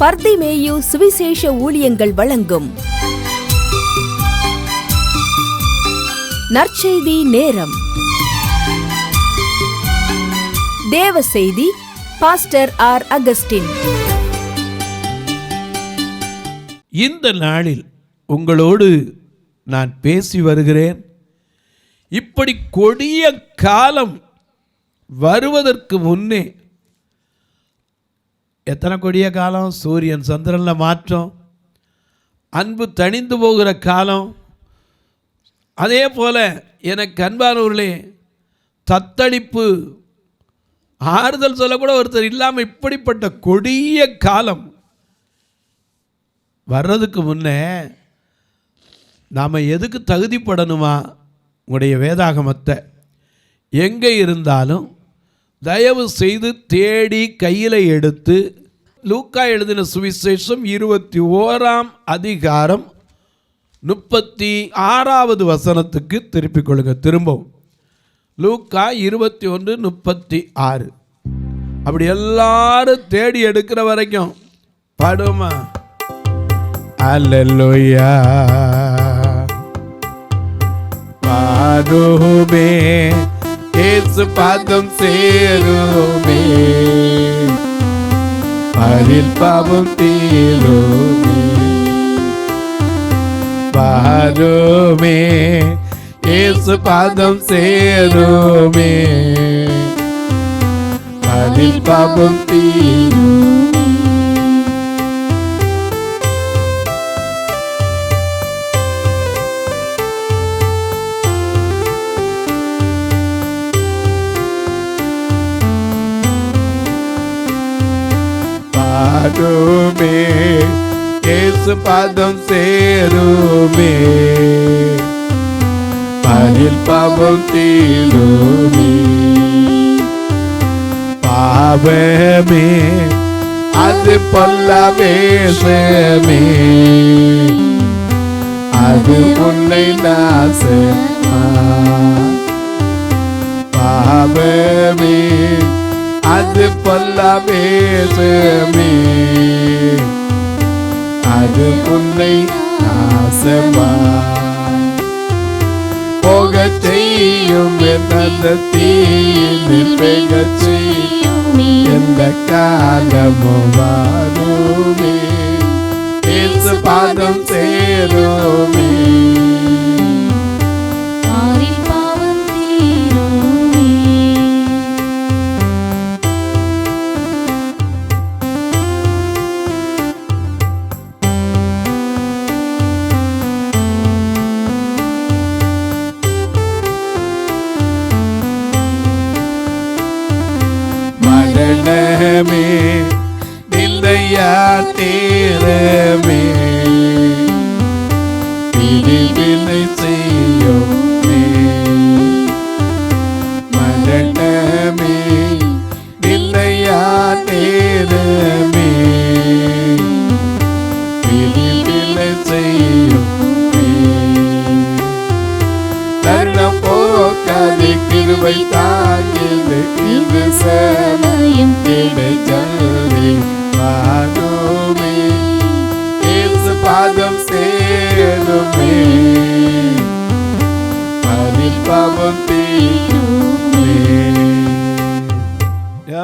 பர்திமேயு சுவிசேஷ ஊழியங்கள் வழங்கும் நற்செய்தி நேரம். தேவ செய்தி பாஸ்டர் ஆர். அகஸ்டின். இந்த நாளில் உங்களோடு நான் பேசி வருகிறேன். இப்படி கொடிய காலம் வருவதற்கு முன்னே, எத்தனை கொடிய காலம்! சூரியன் சந்திரனில் மாற்றம், அன்பு தணிந்து போகிற காலம். அதே போல் எனக்கு அன்பானவர்களே, தத்தளிப்பு, ஆறுதல் சொல்லக்கூட ஒருத்தர் இல்லாமல் இப்படிப்பட்ட கொடிய காலம் வர்றதுக்கு முன்னே நாம் எதுக்கு தகுதிப்படணுமா? உங்களுடைய வேதாகமத்தை எங்கே இருந்தாலும் தயவு செய்து தேடி கையில் எடுத்து லூக்கா எழுதின சுவிசேஷம் 21ஆம் அதிகாரம் 36வது வசனத்துக்கு திருப்பிக் கொள்ளுங்க. திரும்பவும் லூக்கா 21:36. அப்படி எல்லாரும் தேடி எடுக்கிற வரைக்கும் படுமா. அல்லேலூயா. பாடுமே, இயேசு பாதம் சேருமே, அதில் பாவம் தீருமே. பாடுமே, இயேசு பாதம் சேருமே, அதில் பாவம் தீருமே. பாடுமே, இயேசு பாதம் சேருமே, அதில் பாவம் தீருமே. பாவமே அது பொல்லா வேஷமே, அது உன்னை நாசமா. பாவமே அது பொல்லா வேஷமே, அது உன்னை நாசமா. போகச் செய்யும் எந்த தீயில் பெய்யச் செய்யும் எந்த காலமும் வாருமே, இயேசு பாதம் சேருமே, மரணமே நிந்தையா தீரமே, பிரிவினை செய்யுமே. மரணமே நிந்தையா தீரமே, பிரிவினை செய்யுமே. தருணம் போக்காது கிருபை தாங்கியது, இது சமயம் கிடைச்சது. பாடுமே, இயேசு பாதம் சேருமே, அதில் பாவம் தீருமே.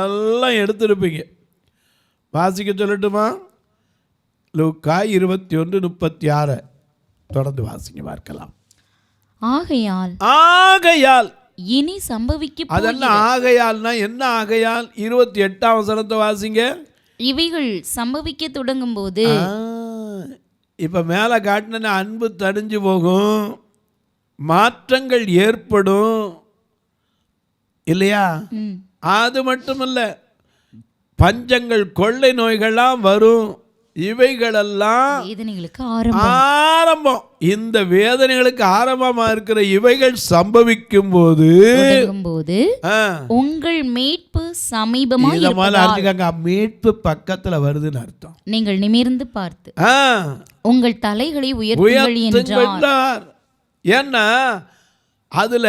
எல்லாம் எடுத்திருப்பீங்க. வாசிக்க சொல்லட்டுமா? லூக்கா 21:36 தொடர்ந்து வாசிக்க பார்க்கலாம். ஆகையால் இனி சம்பவிக்க அதெல்லாம் ஆகையால்னா என்ன? ஆகையால் 28ஆம் வசனத்தை வாசிங்க. இவைகள் சம்பவிக்க தொடங்கும் போது, இப்ப மேல காட்டின அன்பு தடிஞ்சு போகும், மாற்றங்கள் ஏற்படும் இல்லையா? அது மட்டுமல்ல, பஞ்சங்கள் கொள்ளை நோய்கள்லாம் வரும். இவைகளெல்லாம் வேதனைகளுக்கு ஆரம்பம். இந்த வேதனைகளுக்கு ஆரம்பமா இருக்கிற இவைகள் சம்பவிக்கும் போது உங்கள் மீட்பு சமீபமா மீட்பு பக்கத்துல வருதுன்னு அர்த்தம். நீங்கள் நிமிர்ந்து பார்த்து உங்கள் தலைகளை உயர்த்துங்கள் என்றார். ஏன்னா அதுல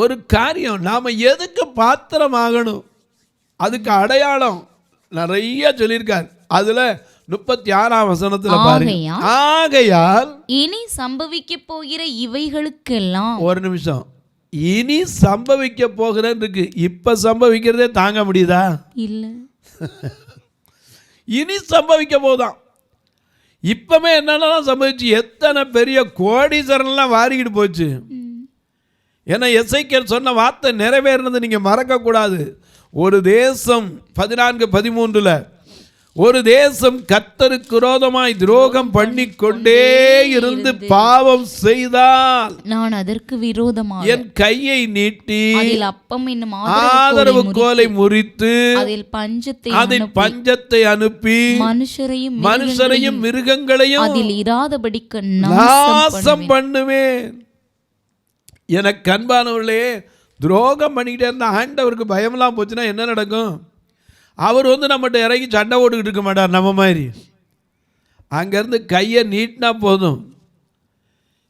ஒரு காரியம், நாம எதுக்கு பாத்திரமாகணும், அதுக்கு அடையாளம் நிறைய சொல்லியிருக்கார். அதுல 36ஆம் வசனத்துல பாருங்க. ஆகையால் இனி சம்பவிக்க போகிற இவைகளுக்கெல்லாம். ஒரு நிமிஷம், இனி சம்பவிக்க போகிறேன்னு இருக்கு. இப்ப சம்பவிக்கிறதே தாங்க முடியுதா? இல்ல. இனி சம்பவிக்க போதான். இப்பமே என்னென்னலாம் சம்பவிச்சு, எத்தனை பெரிய கோடீஸ்வரன்லாம் வாரிக்கிட்டு போச்சு. ஏன்னா எசேக்கியேல் சொன்ன வார்த்தை நிறைவேறினது நீங்க மறக்க கூடாது. ஒரு தேசம் 14:13 ஒரு தேசம் கர்த்தருக்கு விரோதமாய் துரோகம் பண்ணிக்கொண்டே இருந்து பாவம் செய்தால் நான் அதற்கு விரோதமாக என் கையை நீட்டி அதில் அப்பம் என்னும் ஆதரவு கோலை முறித்து அதில் பஞ்சத்தை அனுப்பி மனுஷரையும் மிருகங்களையும் அதில் இராதபடிக்கு நாசம் பண்ணுவேன். எனக்கு அன்பானவர்களே, துரோகம் பண்ணிக்கிட்டே இருந்த ஆண்டவருக்கு பயமெல்லாம் போச்சுன்னா என்ன நடக்கும்? அவர் நம்மகிட்ட இறங்கி சண்டை ஓட்டுக்கிட்டு இருக்க மாட்டார். நம்ம மாதிரி அங்கேருந்து கையை நீட்டினா போதும்.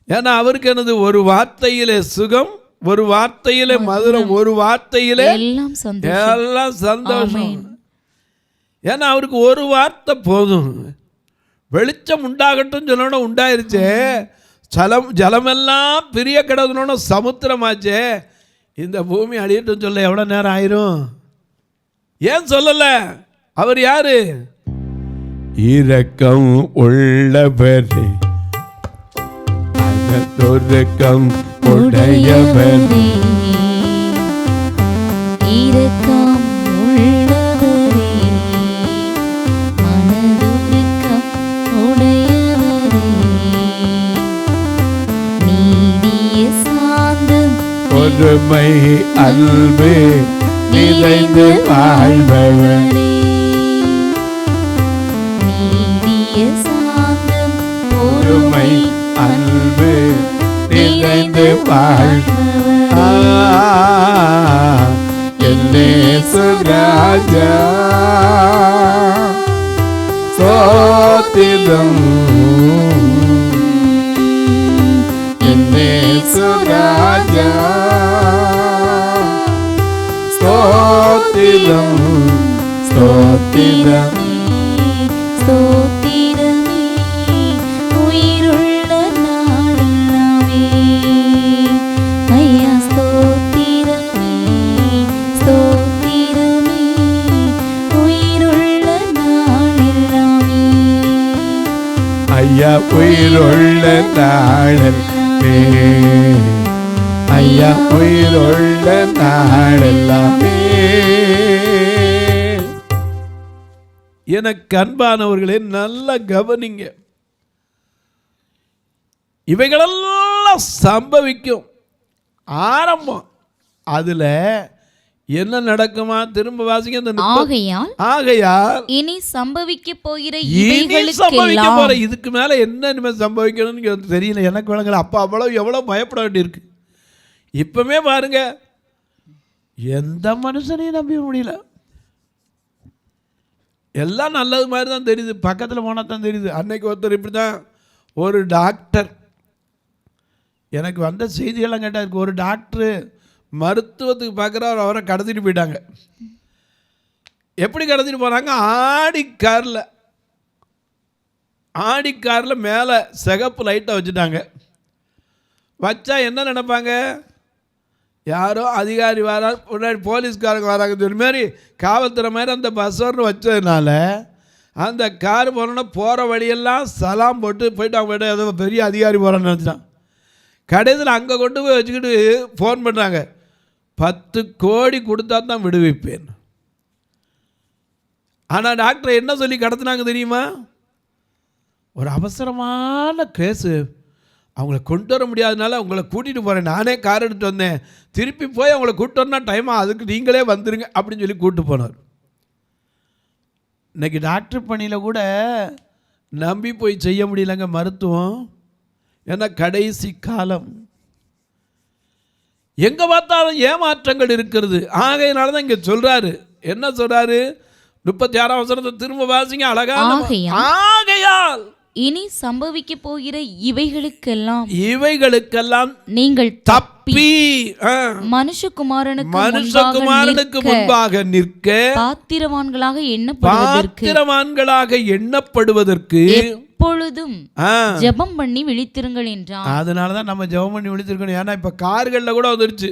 ஏன்னா அவருக்கு என்னது, ஒரு வார்த்தையிலே சுகம், ஒரு வார்த்தையிலே மதுரம், ஒரு வார்த்தையிலே எல்லாம் சந்தோஷம். ஏன்னா அவருக்கு ஒரு வார்த்தை போதும். வெளிச்சம் உண்டாகட்டும் சொல்லணும், உண்டாயிருச்சே. ஜலமெல்லாம் பிரிய கிடக்கணும்னு சமுத்திரமாச்சே. இந்த பூமி அழியட்டும் சொல்ல எவ்வளோ நேரம் ஆயிரும்? ஏன் சொல்லல? அவர் யாரு? இரக்கம் உள்ளவரே, மனதுருக்கம் உடையவரே, இரக்கம் உள்ளவரே, மனதுருக்கம் உடையவரே, நீடிய சாந்தம், பொறுமை, அன்பு நிறைந்து வாழ்பவரே, நீடிய சாந்தம், பொறுமை, அன்பு நிறைந்து வாழ்பவரே, இயேசு ராஜா ஸ்தோத்திரம், இயேசு ராஜா ஸ்தோத்திரம், ஸ்தோத்திரம், ஸ்தோத்திரமே, உயிருள்ள நாளெல்லாமே. ஐயா ஸ்தோத்திரமே, ஸ்தோத்திரமே, உயிருள்ள நாளெல்லாமே. ஐயா உயிருள்ள நாளெல்லாமே, ஐயா உயிருள்ள நாளெல்லாமே. எனக்கு அன்பானவர்களே, நல்ல கவனிங்க. இவைகளெல்லாம் சம்பவிக்கும். ஆரம்பம் அதுல என்ன நடக்குமா? திரும்ப வாசிங்க. ஆகையால் இனி சம்பவிக்க போகிற சம்பவிக்க போற இதுக்கு மேல என்ன சம்பவிக்கணும்னு தெரியல, எனக்கு விளங்கல. அப்ப எவ்வளவு பயப்பட வேண்டியிருக்கு. இப்பமே பாருங்க, எந்த மனுஷனையும் நம்ப முடியல. எல்லாம் நல்லது மாதிரி தான் தெரியுது, பக்கத்தில் போனால் தான் தெரியுது. அன்னைக்கு ஒருத்தர் இப்படி தான், ஒரு டாக்டர் எனக்கு வந்த செய்தியெல்லாம் கேட்டால், ஒரு டாக்டரு மருத்துவத்துக்கு பார்க்குறவர், அவரை கடத்திட்டு போயிட்டாங்க. எப்படி கடத்திட்டு போகிறாங்க? ஆடி காரில் மேலே சிகப்பு லைட்டை வச்சுட்டாங்க. வச்சா என்ன நினைப்பாங்க? யாரோ அதிகாரி வரார், முன்னாடி போலீஸ்காரங்க வராங்க சொல்லி மாதிரி காவல்துறை மாதிரி அந்த பஸ்ஸர்னு வச்சதுனால அந்த கார் போனோன்னா போகிற வழியெல்லாம் சலாம் போயிட்டு அவங்க ஏதோ பெரிய அதிகாரி போகிறான்னு நினச்சிட்டான். கடைசியில் அங்கே கொண்டு போய் வச்சுக்கிட்டு ஃபோன் பண்ணுறாங்க, 10 கோடி கொடுத்தா தான் விடுவிப்பேன். ஆனால் டாக்டர் என்ன சொல்லி கடத்தினாங்க தெரியுமா? ஒரு அவசரமான கேஸு, அவங்கள கொண்டு வர முடியாதனால அவங்கள கூட்டிகிட்டு போகிறேன், நானே கார் எடுத்துகிட்டு வந்தேன், திருப்பி போய் அவங்கள கூப்பிட்டு வரனா டைமாக, அதுக்கு நீங்களே வந்துருங்க அப்படின்னு சொல்லி கூப்பிட்டு போனார். இன்றைக்கி டாக்டர் பணியில் கூட நம்பி போய் செய்ய முடியலங்க மருத்துவம். ஏன்னா கடைசி காலம், எங்கே பார்த்தாலும் ஏமாற்றங்கள் இருக்கிறது. ஆகையினால தான் இங்கே சொல்கிறாரு. என்ன சொல்கிறாரு? 36ஆம் வசனத்தை திரும்ப வாசிங்க. அழகான ஆகையால் இனி சம்பவிக்க போகிற இவைகளுக்கெல்லாம் நீங்கள் தப்பி மனுஷகுமாரனுக்கு முன்பாக நிற்க பாத்திரவான்களாக எண்ணப்படுவதற்கு எப்பொழுதும் ஜெபம் பண்ணி விழித்திருங்கள் என்றான். அதனாலதான் நம்ம ஜெபம் பண்ணி விழித்திருக்கணும். ஏன்னா இப்ப கார்கள்ல கூட வந்துருச்சு.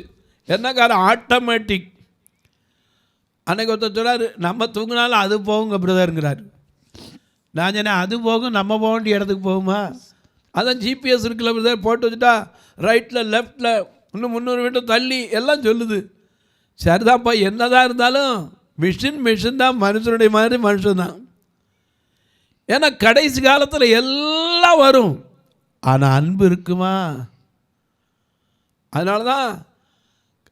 என்ன கார்? ஆட்டோமேட்டிக். அன்னைக்கு ஒருத்தர் சொல்றாரு, நம்ம தூங்கினாலும் அது போகுங்க பிரதருங்கிறாரு. நான் சொன்னேன், அது போகும், நம்ம போக வேண்டிய இடத்துக்கு போகுமா? அதான் ஜிபிஎஸ் இருக்குல்ல பிரதர், போட்டு வச்சுட்டா ரைட்டில் லெஃப்டில் இன்னும் 300 மீட்டர் தள்ளி எல்லாம் சொல்லுது. சரிதான்ப்பா, என்னதான் இருந்தாலும் மிஷின் தான், மனுஷனுடைய மாதிரி மனுஷன் தான். ஏன்னா கடைசி காலத்தில் எல்லாம் வரும், ஆனால் அன்பு இருக்குமா? அதனால தான்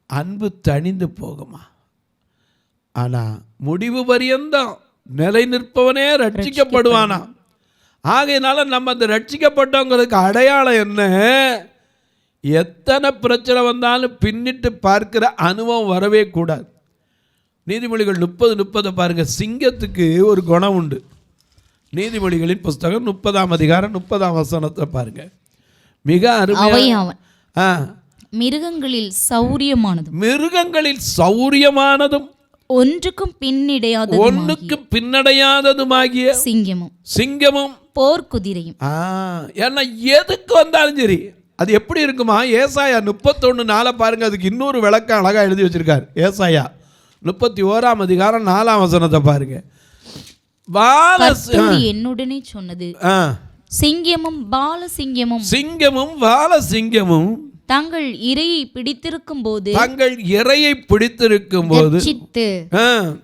அன்பு தணிந்து போகுமா. ஆனால் முடிவு பரியந்தம் நிலை நிற்பவனே ரட்சிக்கப்படுவானா. ஆகையினால நம்ம அந்த ரட்சிக்கப்பட்டவங்களுக்கு அடையாளம் என்ன? எத்தனை பிரச்சனை வந்தாலும் பின்னிட்டு பார்க்கிற அனுபவம் வரவே கூடாது. நீதிமொழிகள் 30:30 பாருங்க. சிங்கத்துக்கு ஒரு குணம் உண்டு. நீதிமொழிகளின் புஸ்தகம் 30ஆம் அதிகாரம் 30ஆம் வசனத்தை பாருங்க. மிக அருமையான மிருகங்களில் சௌரியமானதும் ஒன்றுக்கும் பின்னடையாததுமாகிய சிங்கமும் போர்க்குதிரையும். ஏன்னா எதுக்கு வந்தாலும் சரி அது எப்படி இருக்குமா? ஏசாயா 31:4 பாருங்க. அதுக்கு இன்னொரு விளக்கம் அழகா எழுதி வச்சிருக்காரு. ஏசாயா 31ஆம் அதிகாரம் 4ஆம் வசனத்தை பாருங்க. என்னுடனே சொன்னது, சிங்கமும் பாலசிங்கமும் தங்கள் இரையை பிடித்திருக்கும் போது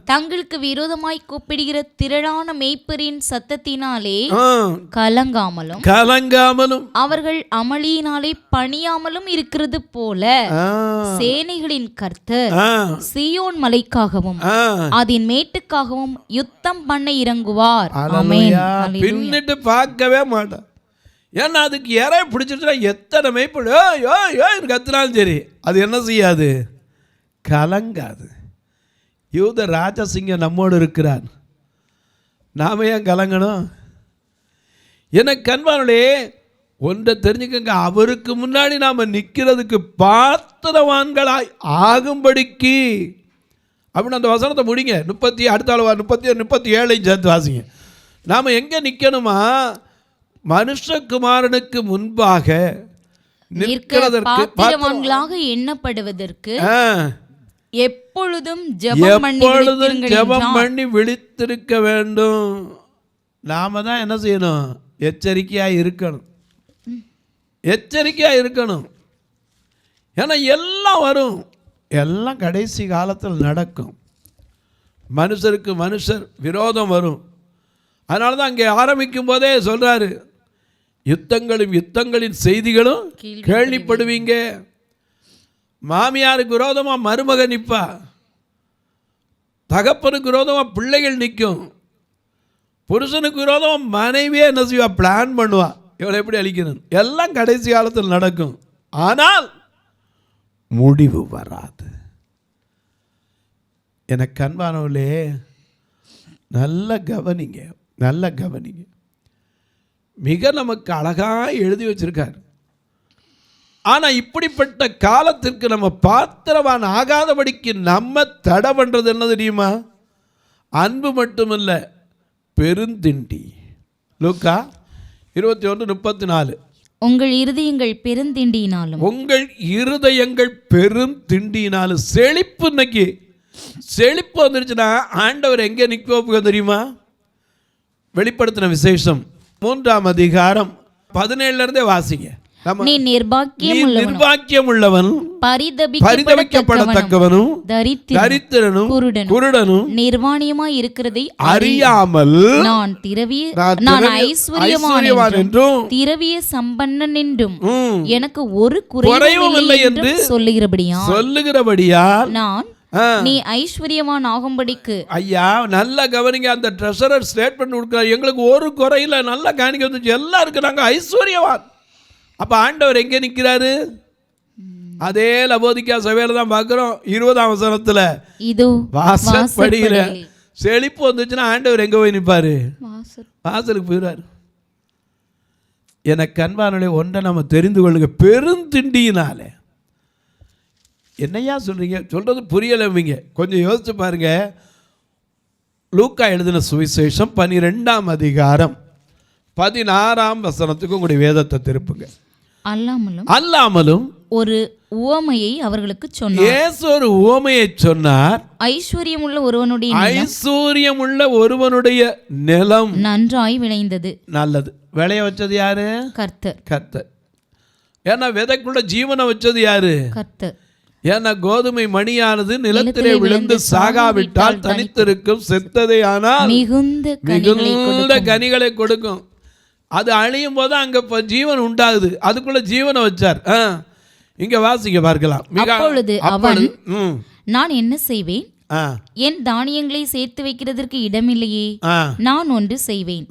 தங்களுக்கு விரோதமாய் கூப்பிடுகிற திரளான மேய்ப்பரின் சத்தத்தினாலே கலங்காமலும் அவர்கள் அமளியினாலே பணியாமலும் இருக்கிறது போல சேனைகளின் கர்த்தர் சீயோன் மலைக்காகவும் அதன் மேட்டுக்காகவும் யுத்தம் பண்ண இறங்குவார். பின்னிட்டு பார்க்கவே மாட்டார். ஏன்னா அதுக்கு யாரையும் பிடிச்சிருச்சுன்னா எத்தனை மேய்ப்படு கத்துனாலும் சரி அது என்ன செய்யாது? கலங்காது. யூத ராஜசிங்கம் நம்மோடு இருக்கிறார், நாம ஏன் கலங்கணும்? எனக்கு அன்பானே ஒன்றை தெரிஞ்சுக்கங்க, அவருக்கு முன்னாடி நாம் நிற்கிறதுக்கு பாத்திரவான்களாய் ஆகும்படிக்கு அப்படின்னு அந்த வசனத்தை முடிங்க. 37 சேர்த்து வாசிங்க. நாம் எங்கே நிற்கணுமா? மனுஷகுமாரனுக்கு முன்பாக பாத்திரவான்களாக எண்ணப்படுவதற்கு எப்பொழுதும் ஜெபம் பண்ணி விழித்திருக்க வேண்டும். நாம தான் என்ன செய்யணும்? எச்சரிக்கையாக இருக்கணும். ஏன்னா எல்லாம் வரும், எல்லாம் கடைசி காலத்தில் நடக்கும். மனுஷருக்கு மனுஷர் விரோதம் வரும். அதனால தான் அங்கே ஆரம்பிக்கும் போதே சொல்றாரு, யுத்தங்களின் செய்திகளும் கேள்விப்படுவீங்க. மாமியாருக்கு விரோதமா மருமக நிற்பா, தகப்பனுக்கு விரோதமா பிள்ளைகள் நிற்கும், புருஷனுக்கு விரோதமா மனைவியே என்ன செய்வா? பிளான் பண்ணுவா, இவளை எப்படி அழிக்கணும். எல்லாம் கடைசி காலத்தில் நடக்கும், ஆனால் முடிவு வராது. எனக்கு அன்பானவர்களே, நல்ல கவனிங்க. மிக நமக்கு அழகாக எழுதி வச்சிருக்கார். ஆனால் இப்படிப்பட்ட காலத்திற்கு நம்ம பாத்திரவான் ஆகாதபடிக்கு நம்ம தடை பண்ணுறது என்ன தெரியுமா? அன்பு மட்டுமல்ல, பெருந்திண்டி. லூக்கா 21:34. உங்கள் இருதயங்கள் பெருந்திண்டியினாலும் செழிப்பு. இன்னைக்கு செழிப்பு வந்துருச்சுன்னா ஆண்டவர் எங்கே நிற்க தெரியுமா? வெளிப்படுத்தின விசேஷம் 3ஆம் அதிகாரம் 17 வாசிங்க. நீ நிர்பாக்கியம் உள்ளவன், பரிதபிக்கப்படத்தக்கவனும், தரித்திரனும், குருடனும், நிர்வாணியமாய் இருக்கிறதை அறியாமல் நான் ஐஸ்வர்யவான் என்றும் திரவிய சம்பன்னன் என்றும் எனக்கு ஒரு குறைவும் இல்லை என்று சொல்லுகிறபடியால் நான் நீ ஐஸ்வர்யவான் ஆகும்படிக்கு. ஐயா நல்ல கவனிங்க. அந்த ட்ரெஷரர் ஸ்டேட்மெண்ட் கொடுக்கிறார், எங்களுக்கு ஒரு குறையில நல்ல காணிக்கை வந்துச்சு, எல்லாம் இருக்கு, நாங்கள் ஐஸ்வர்யவான். அப்ப ஆண்டவர் எங்கே நிற்கிறாரு? அதே லவோதிக்கா சபையில தான் பார்க்கிறோம். 20ஆம் வசனத்துல இது வாசற்படியில செழிப்பு வந்துச்சுன்னா ஆண்டவர் எங்க போய் நிற்பாரு? வாசலுக்கு போயிடுவார். எனக்கு அன்பானவர்களே, ஒன்றை நம்ம தெரிந்து கொள்ளுங்க. பெருந்திண்டியினாலே என்னையா சொல்கிறீங்க? சொல்கிறது புரியலைங்க. கொஞ்சம் யோசிச்சு பாருங்க. லூக்கா எழுதின சுவிசேஷம் 12ஆம் அதிகாரம் 16ஆம் வசனத்துக்கு உங்களுடைய வேதத்தை திருப்புங்க. அல்லாமலும் ஒரு உவமையை அவர்களுக்கு சொன்னார். இயேசு ஒரு உவமையை சொன்னார். ஐஸ்வர்யமுள்ள ஒருவனுடைய நிலம் நன்றாய் விளைந்தது. நல்லது. விளைய வச்சது யாரு? கர்த்தர். ஏன்னா விதைக்குள்ள ஜீவனை வச்சது யாரு? கர்த்தர். ஏன்னா கோதுமை மணியானது நிலத்திலே விழுந்து சாகாவிட்டால் தனித்திருக்கும், செத்ததே ஆனால் மிகுந்த கனிகளை கொடுக்கும். அது அழியும் போது அங்க ஜீவன் உண்டாகுது. அதுக்குள்ள ஜீவனை வச்சார். இங்க வாசிக்க பார்க்கலாம். அப்பொழுது அவன், நான் என்ன செய்வேன்? என் தானியங்களை சேர்த்து வைக்கிறதற்கு இடமில்லையே, நான் ஒன்று செய்வேன்.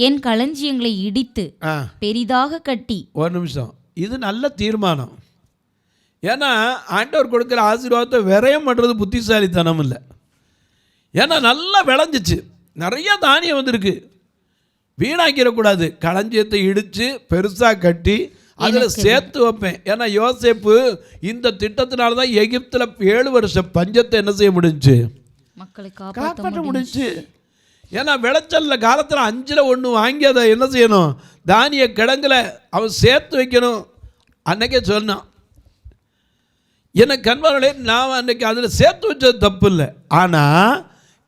என் களஞ்சியங்களை இடித்து பெரிதாக கட்டி. ஒரு நிமிஷம், இது நல்ல தீர்மானம். ஏன்னா ஆண்டவர் கொடுக்குற ஆசீர்வாதத்தை விரயம் பண்ணுறது புத்திசாலித்தனம் இல்லை. ஏன்னா நல்லா விளைஞ்சிச்சு, நிறைய தானியம் வந்திருக்கு, வீணாக்கிடக்கூடாது. களஞ்சியத்தை இடித்து பெருசாக கட்டி அதில் சேர்த்து வைப்பேன். ஏன்னா யோசேப்பு இந்த திட்டத்தினால தான் எகிப்தில் 7 வருஷ பஞ்சத்தை என்ன செய்ய முடிஞ்சு? மக்களை காப்பாற்ற முடிஞ்சு. ஏன்னா விளைச்சல்ல காலத்தில் 5ல் 1 வாங்கி அதை என்ன செய்யணும்? தானிய கிடங்குல அவன் சேர்த்து வைக்கணும். அன்னைக்கே சொன்னான். எனக்கு அன்பானவர்களே, நான் அன்னைக்கு அதில் சேர்த்து வச்சது தப்பு இல்லை. ஆனால்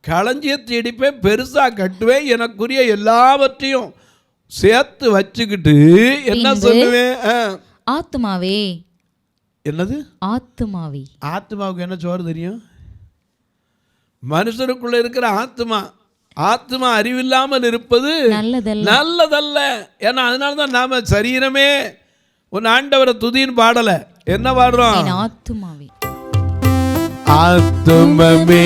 களஞ்சியத்தை இடிப்பேன், பெருசாக கட்டுவேன், எனக்குரிய எல்லாவற்றையும் சேர்த்து வச்சுக்கிட்டு என்ன சொல்லுவேன்? ஆத்துமாவே. என்னது ஆத்துமாவே? ஆத்மாவுக்கு என்ன சோறு தெரியும்? மனுஷனுக்குள்ள இருக்கிற ஆத்மா அறிவில்லாமல் இருப்பது நல்லதல்ல. ஏன்னா அதனால தான் நாம சரீரமே உன் ஆண்டவரை துதின்னு பாடல. என்ன பாடுறோம்? ஆத்துமாவே. ஆத்துமமே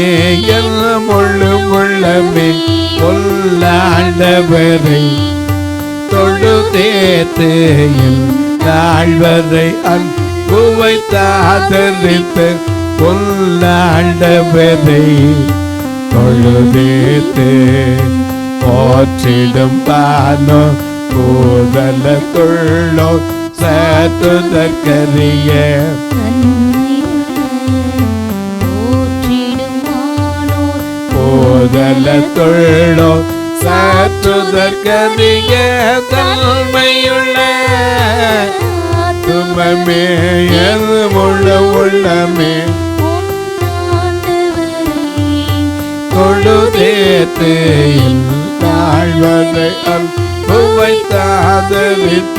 என் முழு உள்ளமே ஆண்டவரை தொழுதேத்து நாள்வரை அன்பு வைத்தாதரித்து ஆண்டவரை தொழுதேத்து போற்றிடும் பானோ கூதல துள்ளோ சாத்துதற்கரிய போதல துள்ளோ சாற்றுதற்கரிய தன்மையுள்ள துமமே முள்ள உள்ளமே தொழுதேத்து தாழ்வதை அன்பு வைத்தாதரித்த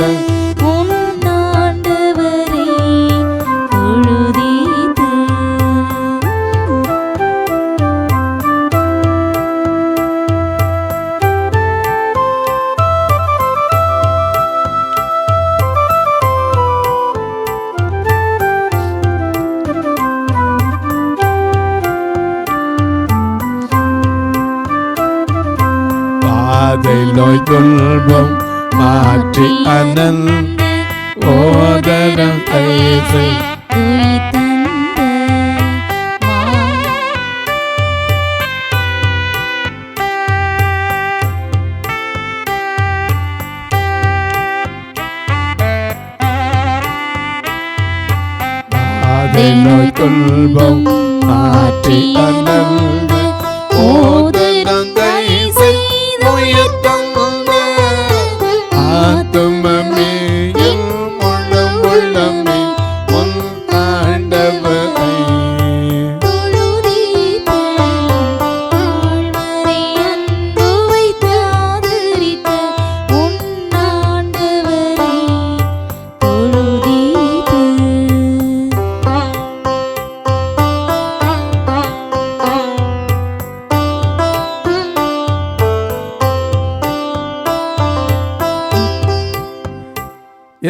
நோய் துன்பம் மாற்றி அனந்த ஓதரம் கைசை நோய் துன்பம் மாற்றி அனந்த ஓதரம் கைசை ஆத்துமமே முழு உள்ளமே உன் ஆண்டவரை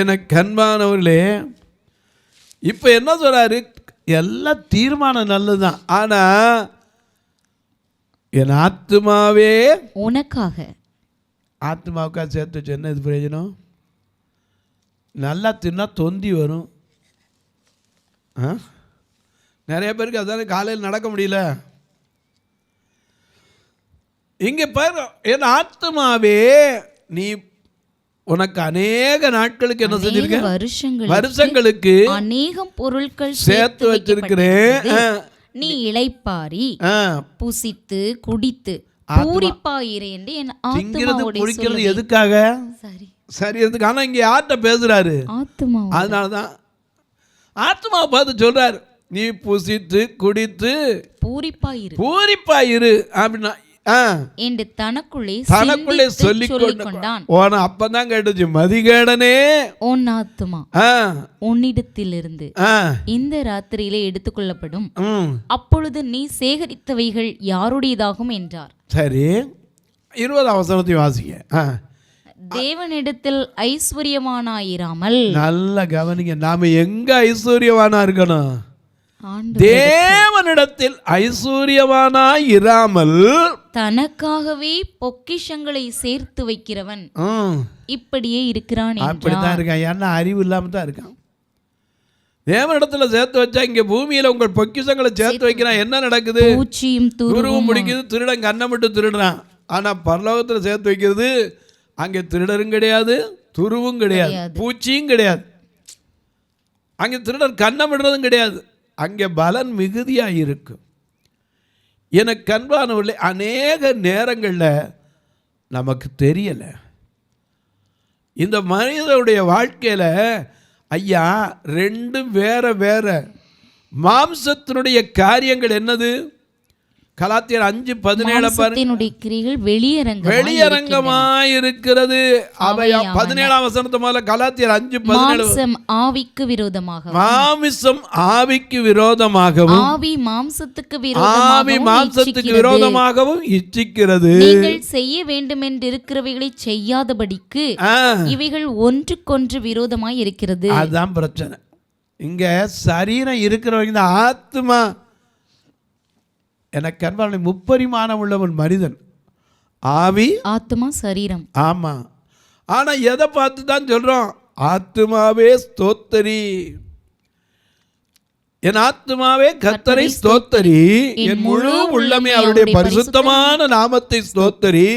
எனக்கு அன்பானவர்களே, இப்போ என்ன சொல்றாரு? எல்லா தீர்மானம் நல்லதுதான். ஆனா என் ஆத்மாவே உனக்காக. ஆத்மாவுக்காக சேர்த்து வச்சு என்ன இது பிரயோஜனம்? நல்லா தின்னா தொந்தி வரும். நிறைய பேருக்கு அதான காலையில் நடக்க முடியல. இங்கே பாரு, என் ஆத்மாவே நீ உனக்கு அநேக நாட்களுக்கு என்ன செஞ்சிருக்கேன்? வருஷங்களுக்கு அநேகம் பொருட்கள் சேர்த்து வச்சிருக்கிறேன். நீ இளைப்பாரி புசித்து குடித்து பூரிப்பாயிரு என்று என் ஆத்துமாவோடு குடிக்கிறது எதுக்காக? சரி எதுக்கு? ஆனா இங்க யார்கிட்ட பேசுறாரு? ஆத்துமா. அதனாலதான் ஆத்மாவை பார்த்து சொல்றாரு, நீ புசித்து குடித்து பூரிப்பாயிரு அப்படின்னா என்று தனக்குள்ளே சொல்லிக் கொண்டான். அப்பதான் கேட்டுச்சு, மதிகேடனே உன் ஆத்துமா உன்னிடத்திலிருந்து இந்த ராத்திரியிலே எடுத்துக்கொள்ளப்படும், அப்பொழுது நீ சேகரித்தவைகள் யாருடையதாகும் என்றார். சரி, 20ஆம் வசனத்தை வாசிங்க. தேவனிடத்தில் ஐஸ்வர்யவானாயிராமல். நல்ல கவனிங்க, நாம எங்க ஐஸ்வர்யவானா இருக்கணும்? தேவனிடத்தில் ஐஸ்வர்யவானாய் இராமல் தனக்காகவே பொக்கிஷங்களை சேர்த்து வைக்கிறவன் இப்படியே இருக்கிறான். அப்படித்தான் இருக்கான். ஏன்னா அறிவு இல்லாம தான் இருக்கான். தேவனிடத்துல சேர்த்து வச்சா இங்க பூமியில உங்கள் பொக்கிஷங்களை சேர்த்து வைக்கிறான். என்ன நடக்குது? துருவும் முடிக்குது, திருடன் கண்ணமிட்டு திருடுறான். ஆனா பரலோகத்துல சேர்த்து வைக்கிறது, அங்கே திருடரும் கிடையாது, துருவும் கிடையாது, பூச்சியும் கிடையாது. அங்கே திருடர் கண்ணமிடுறதும் கிடையாது. அங்கே பலன் மிகுதியாக இருக்கும். எனக்கு அன்பானவர்களே, அநேக நேரங்களில் நமக்கு தெரியலை. இந்த மனிதனுடைய வாழ்க்கையில் ஐயா ரெண்டும் வேற வேற. மாம்சத்தினுடைய காரியங்கள் என்னது? கலாத்தியர் 5:17 கிரிகள் வெளியரங்கமாய் இருக்கிறது. 17ஆம் வசனத்து முதல்ல கலாத்தியர் 5:17 மாம்சம் ஆவிக்கு விரோதமாக, மாமிசம் ஆவிக்கு விரோதமாகவும், ஆவி மாம்சத்துக்கு விரோதமாகவும் இச்சிக்கிறது. நீங்கள் செய்ய வேண்டும் என்று இருக்கிறவைகளை செய்யாதபடிக்கு இவைகள் ஒன்றுக்கொன்று விரோதமாய் இருக்கிறது. அதுதான் பிரச்சனை. இங்க சரீரம் இருக்கிறவங்க இந்த ஆத்மா. எனக்கு அன்பான முப்பரிமாணம் உள்ளவன் மனிதன், ஆவி ஆத்மா சரீரம். ஆமா, ஆனா எதை பார்த்து தான் சொல்றோம்? ஆத்மாவே ஸ்தோத்தரி, என் ஆத்மாவே கர்த்தரை ஸ்தோத்தரி, என் முழு உள்ளமே அவருடைய பரிசுத்தமான நாமத்தை ஸ்தோத்தரி,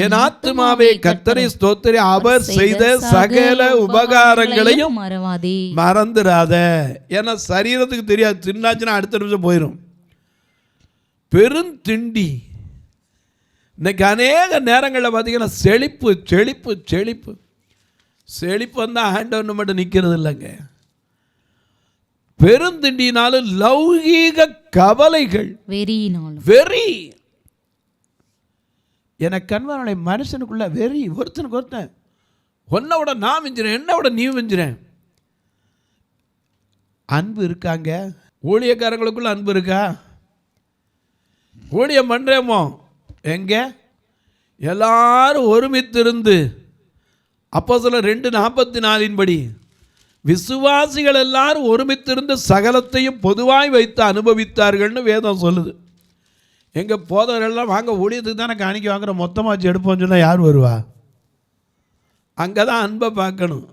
என் ஆத்மாவே கர்த்தரை ஸ்தோத்தரி, அவர் செய்த சகல உபகாரங்களையும் மறந்துடாத. ஏன்னா சரீரத்துக்கு தெரியாது, தின்னாச்சுன்னா அடுத்த நிமிஷம் போயிடும். பெருந்திண்டி. இன்னைக்கு அநேக நேரங்களில் பார்த்தீங்கன்னா செழிப்பு செழிப்பு செழிப்பு செழிப்பு வந்தால் ஆண்டவன் மட்டும் நிற்கிறது இல்லைங்க. பெருந்திண்டினாலும் லௌகீக கவலைகள், வெறி. எனக்கு அன்பான மனுஷனுக்குள்ள வெறி. ஒருத்தனுக்கு ஒருத்தன், உன்னை விட நான் மிஞ்சிறேன், என்னை விட நீ மிஞ்சிறேன். அன்பு இருக்காங்க? ஊழியக்காரங்களுக்குள்ள அன்பு இருக்கா? ஊழியம் பண்ணுறேமோ எங்க எல்லாரும் ஒருமித்திருந்து அப்போஸ்தலர் 2:44 விசுவாசிகள் எல்லாரும் ஒருமித்திருந்து சகலத்தையும் பொதுவாய் வைத்து அனுபவித்தார்கள்னு வேதம் சொல்லுது. எங்கள் போதவர்கள்லாம் வாங்க ஊழியத்துக்கு தானே காணிக்க வாங்குற, மொத்தமாக வச்சு எடுப்போம்னு சொன்னால் யார் வருவா? அங்கே தான் அன்பை பார்க்கணும்.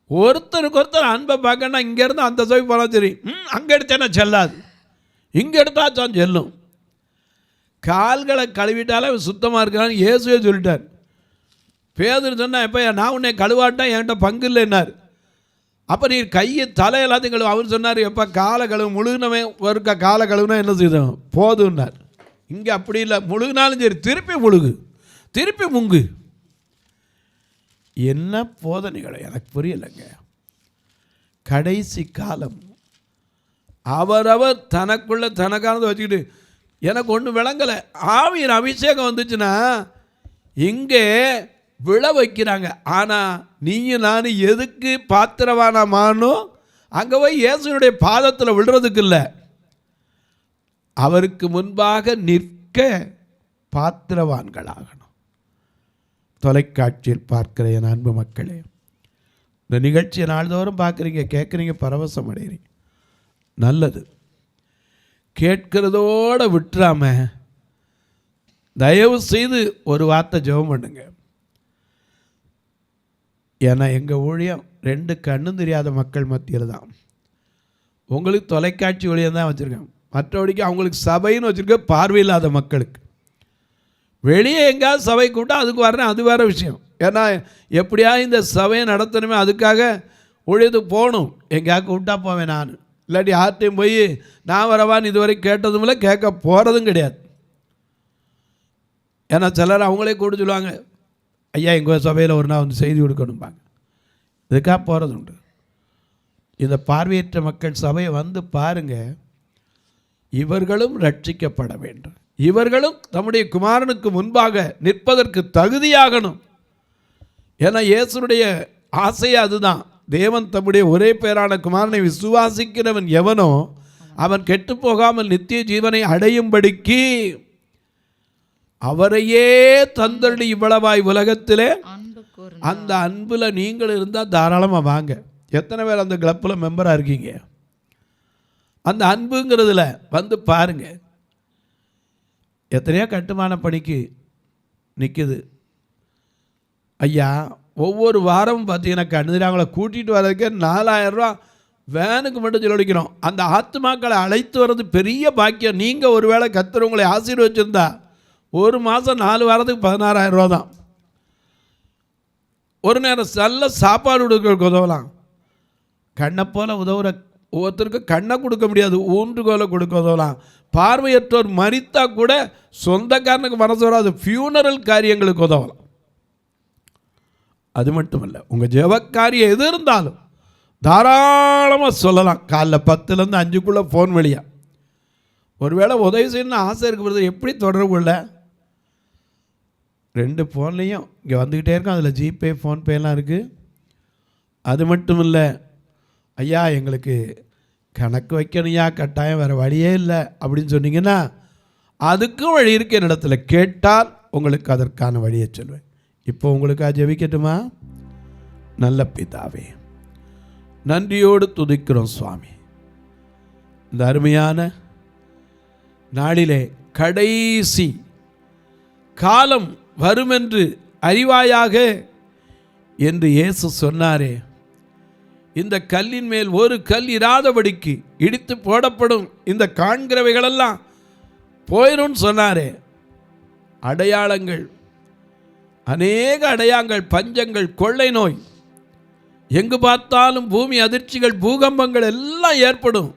ஒருத்தருக்கு ஒருத்தர் அன்பை பார்க்கணும்னா இங்கேருந்து அந்த சபை போனால் சரி, அங்கே எடுத்தேன்னா செல்லாது, இங்கே எடுத்தாச்சான் செல்லும். கால்களை கழுவிட்டாலே சுத்தமாக இருக்கிறான்னு இயேசுவே சொல்லிட்டார். பேதுரு சொன்னால், எப்போ நான் உன்னை கழுவாட்டா என்கிட்ட பங்கு இல்லைன்னார். அப்போ நீ கையை தலை எல்லாத்தையும் கழுவு. அவர் சொன்னார், எப்போ காலை கழுவு, முழுகினவே ஒருக்கா காலை கழுவுனா என்ன செய்தோம் போதும்னார். இங்கே அப்படி இல்லை, முழுகினாலும் சரி திருப்பி முழுகு, திருப்பி முங்கு. என்ன போதனைகளை எனக்கு புரியலைங்க. கடைசி காலம். அவரவர் தனக்குள்ள தனக்கானதை வச்சுக்கிட்டு எனக்கு ஒன்றும் விளங்கலை. ஆவியின் அபிஷேகம் வந்துச்சுன்னா இங்கே விழ வைக்கிறாங்க. ஆனால் நீங்கள் நான் எதுக்கு பாத்திரவானமானோ அங்கே போய் இயேசுனுடைய பாதத்தில் விழுறதுக்கு இல்லை, அவருக்கு முன்பாக நிற்க பாத்திரவான்களாகணும். தொலைக்காட்சியில் பார்க்கிற என் அன்பு மக்களே, இந்த நிகழ்ச்சியை நாள்தோறும் பார்க்குறீங்க, கேட்குறீங்க, பரவசம் அடைகிறீங்க. நல்லது. கேட்கிறதோடு விட்டுறாம தயவு செய்து ஒரு வார்த்தை ஜெபம் பண்ணுங்க. ஏன்னா எங்கள் ஊழியம் 2 கண்ணும் தெரியாத மக்கள் மத்தியில் தான். உங்களுக்கு தொலைக்காட்சி ஊழியம் தான் வச்சுருக்கேன், மற்றபடிக்கு அவங்களுக்கு சபைன்னு வச்சுருக்க பார்வையில்லாத மக்களுக்கு. வெளியே எங்கேயாவது சபை கூப்பிட்டா அதுக்கு வர்றேன், அது வேறு விஷயம். ஏன்னா எப்படியா இந்த சபையை நடத்தணுமே, அதுக்காக உழைத்து போகணும். எங்கேயா கூப்பிட்டா போவேன் நான், இல்லாட்டி யார்ட்டையும் போய் நான் வரவான்னு இதுவரை கேட்டதும் இல்லை, கேட்க போகிறதும் கிடையாது. ஏன்னா சிலர் அவங்களே கூட சொல்லுவாங்க, ஐயா எங்கள் சபையில் ஒரு நாள் வந்து செய்தி கொடுக்கணும்பாங்க. இதுக்காக போகிறது உண்டு. இந்த பார்வையற்ற மக்கள் சபையை வந்து பாருங்கள். இவர்களும் ரட்சிக்கப்பட வேண்டும். இவர்களும் தம்முடைய குமாரனுக்கு முன்பாக நிற்பதற்கு தகுதியாகணும். ஏன்னா இயேசுடைய ஆசையே அதுதான். தேவன் தம்முடைய ஒரே பேரான குமாரனை விசுவாசிக்கிறவன் எவனோ அவன் கெட்டு போகாமல் நித்திய ஜீவனை அடையும்படிக்கு அவரையே தந்தருளி இவ்வளவாய் உலகத்திலே அந்த அன்பில் நீங்கள் இருந்தால் தாராளமாக வாங்க. எத்தனை பேர் அந்த கிளப்பில் மெம்பராக இருக்கீங்க? அந்த அன்புங்கிறதுல வந்து பாருங்க. எத்தனையோ கட்டுமான பணிக்கு நிற்குது. ஐயா ஒவ்வொரு வாரமும் பார்த்தீங்கன்னா கண்ணுதிராங்களை கூட்டிகிட்டு வர்றதுக்கே 4000 ரூபா வேனுக்கு மட்டும் செலவழிக்கிறோம். அந்த ஆத்துமாக்களை அழைத்து வர்றது பெரிய பாக்கியம். நீங்கள் ஒரு வேளை கர்த்தர் உங்களை ஆசீர்வதிச்சிருந்தா ஒரு மாதம் 4 வாரத்துக்கு 16,000 ரூபா தான். ஒரு நேரம் நல்ல சாப்பாடு கொடுக்க உதவலாம். கண்ணை போல் உதவுற ஒவ்வொருத்தருக்கு கண்ணை கொடுக்க முடியாது, ஊன்றுகோலை கொடுக்க உதவலாம். பார்வையற்றோர் மரித்தா கூட சொந்தக்காரனுக்கு மனசு வராது, ஃபியூனரல் காரியங்களுக்கு உதவலாம். அது மட்டும் இல்லை, உங்கள் ஜெபக்காரியம் எது இருந்தாலும் தாராளமாக சொல்லலாம். காலைல 10லேருந்து 5க்குள்ளே ஃபோன் வழியாக. ஒருவேளை உதவி செய்யணும்னு ஆசை இருக்கிறது எப்படி தொடர்பு இல்லை? 2 ஃபோன்லேயும் இங்கே வந்துக்கிட்டே இருக்கும். அதில் ஜிபே ஃபோன்பேலாம் இருக்குது. அது மட்டும் இல்லை, ஐயா எங்களுக்கு கணக்கு வைக்கணும்யா, கட்டாயம் வேறு வழியே இல்லை அப்படின்னு சொன்னீங்கன்னா அதுக்கும் வழி இருக்கு. என்னிடத்துல கேட்டால் உங்களுக்கு அதற்கான வழியை சொல்வேன். இப்போ உங்களுக்காக ஜெபிக்கட்டுமா? நல்ல பிதாவே, நன்றியோடு துதிக்கிறோம் சுவாமி. இந்த அருமையான நாளிலே கடைசி காலம் வருமென்று அறிவாயாக என்று இயேசு சொன்னாரே, இந்த கல்லின் மேல் ஒரு கல் இராதபடிக்கு இடித்து போடப்படும், இந்த காண்கிறவைகளெல்லாம் போயிடும் சொன்னாரே. அடையாளங்கள், அநேக அடையாளங்கள், பஞ்சங்கள், கொள்ளை நோய், எங்கு பார்த்தாலும் பூமி அதிர்ச்சிகள், பூகம்பங்கள் எல்லாம் ஏற்படும்.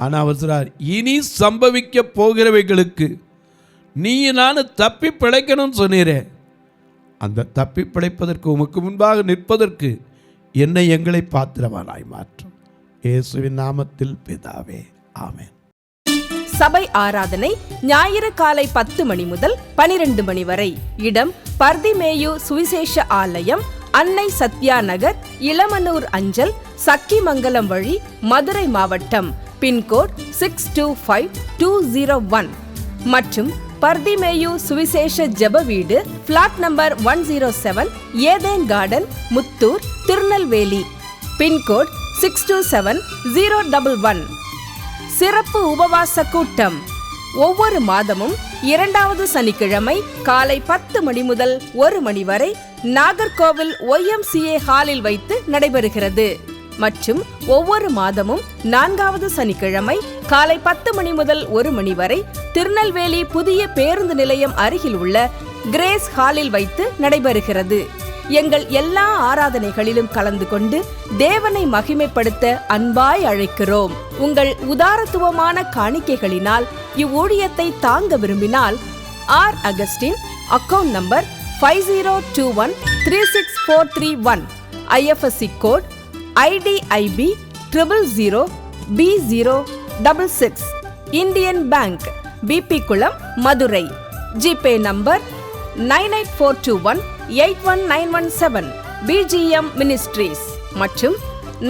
ஆனால் அவர் சொல்றார், இனி சம்பவிக்க போகிறவைகளுக்கு நீ நான் தப்பி பிழைக்கணும்னு சொன்னீரே. அந்த தப்பி பிழைப்பதற்கு உமக்கு முன்பாக நிற்பதற்கு என்னை எங்களை பாத்திரவானாய் மாற்றும். இயேசுவின் நாமத்தில் பிதாவே, ஆமென். சபை ஆராதனை ஞாயிறு காலை 10 மணி முதல் 12 மணி வரை. இடம் பர்திமேயு சுவிசேஷ ஆலயம், அன்னை சத்யா நகர், இளமனூர் அஞ்சல், சக்கிமங்கலம் வழி, மதுரை மாவட்டம். பின்கோட் 625201 மற்றும் பர்திமேயு சுவிசேஷ ஜெப வீடு, flat number 107, Eden garden, Muthur, Tirunelveli. Pincode 627011. சிறப்பு உபவாச கூட்டம் ஒவ்வொரு மாதமும் 2வது சனிக்கிழமை காலை 10 மணி முதல் 1 மணி வரை நாகர்கோவில் YMCA ஹாலில் வைத்து நடைபெறுகிறது. மற்றும் ஒவ்வொரு மாதமும் 4வது சனிக்கிழமை காலை 10 மணி முதல் 1 மணி வரை திருநெல்வேலி புதிய பேருந்து நிலையம் அருகில் உள்ள கிரேஸ் ஹாலில் வைத்து நடைபெறுகிறது. எங்கள் எல்லா ஆராதனைகளிலும் கலந்து கொண்டு தேவனை மகிமைப்படுத்த அன்பாய் அழைக்கிறோம். உங்கள் உதாரத்துவமான காணிக்கைகளினால் இவ்வூழியத்தை தாங்க விரும்பினால் R Augustine, account number 5021364331, IFSC code IDIB 000B066, Indian bank, BP Kulam, Madurai. GPay number 9842181917, BGM ministries மற்றும்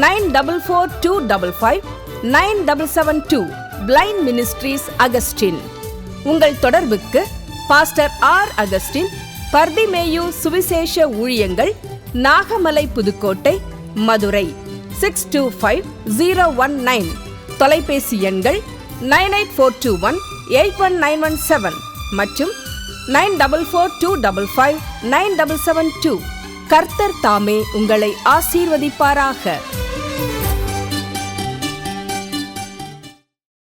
9442559772, பிளைண்ட் மினிஸ்ட்ரீஸ் அகஸ்டின். உங்கள் தொடர்புக்கு பாஸ்டர் ஆர் அகஸ்டின், பர்திமேயு சுவிசேஷ ஊழியங்கள், நாகமலை, புதுக்கோட்டை, மதுரை 625019. தொலைபேசி எண்கள் 9842181917 மற்றும் 9442559772. கர்த்தர் தாமே உங்களை ஆசீர்வதிப்பாராக.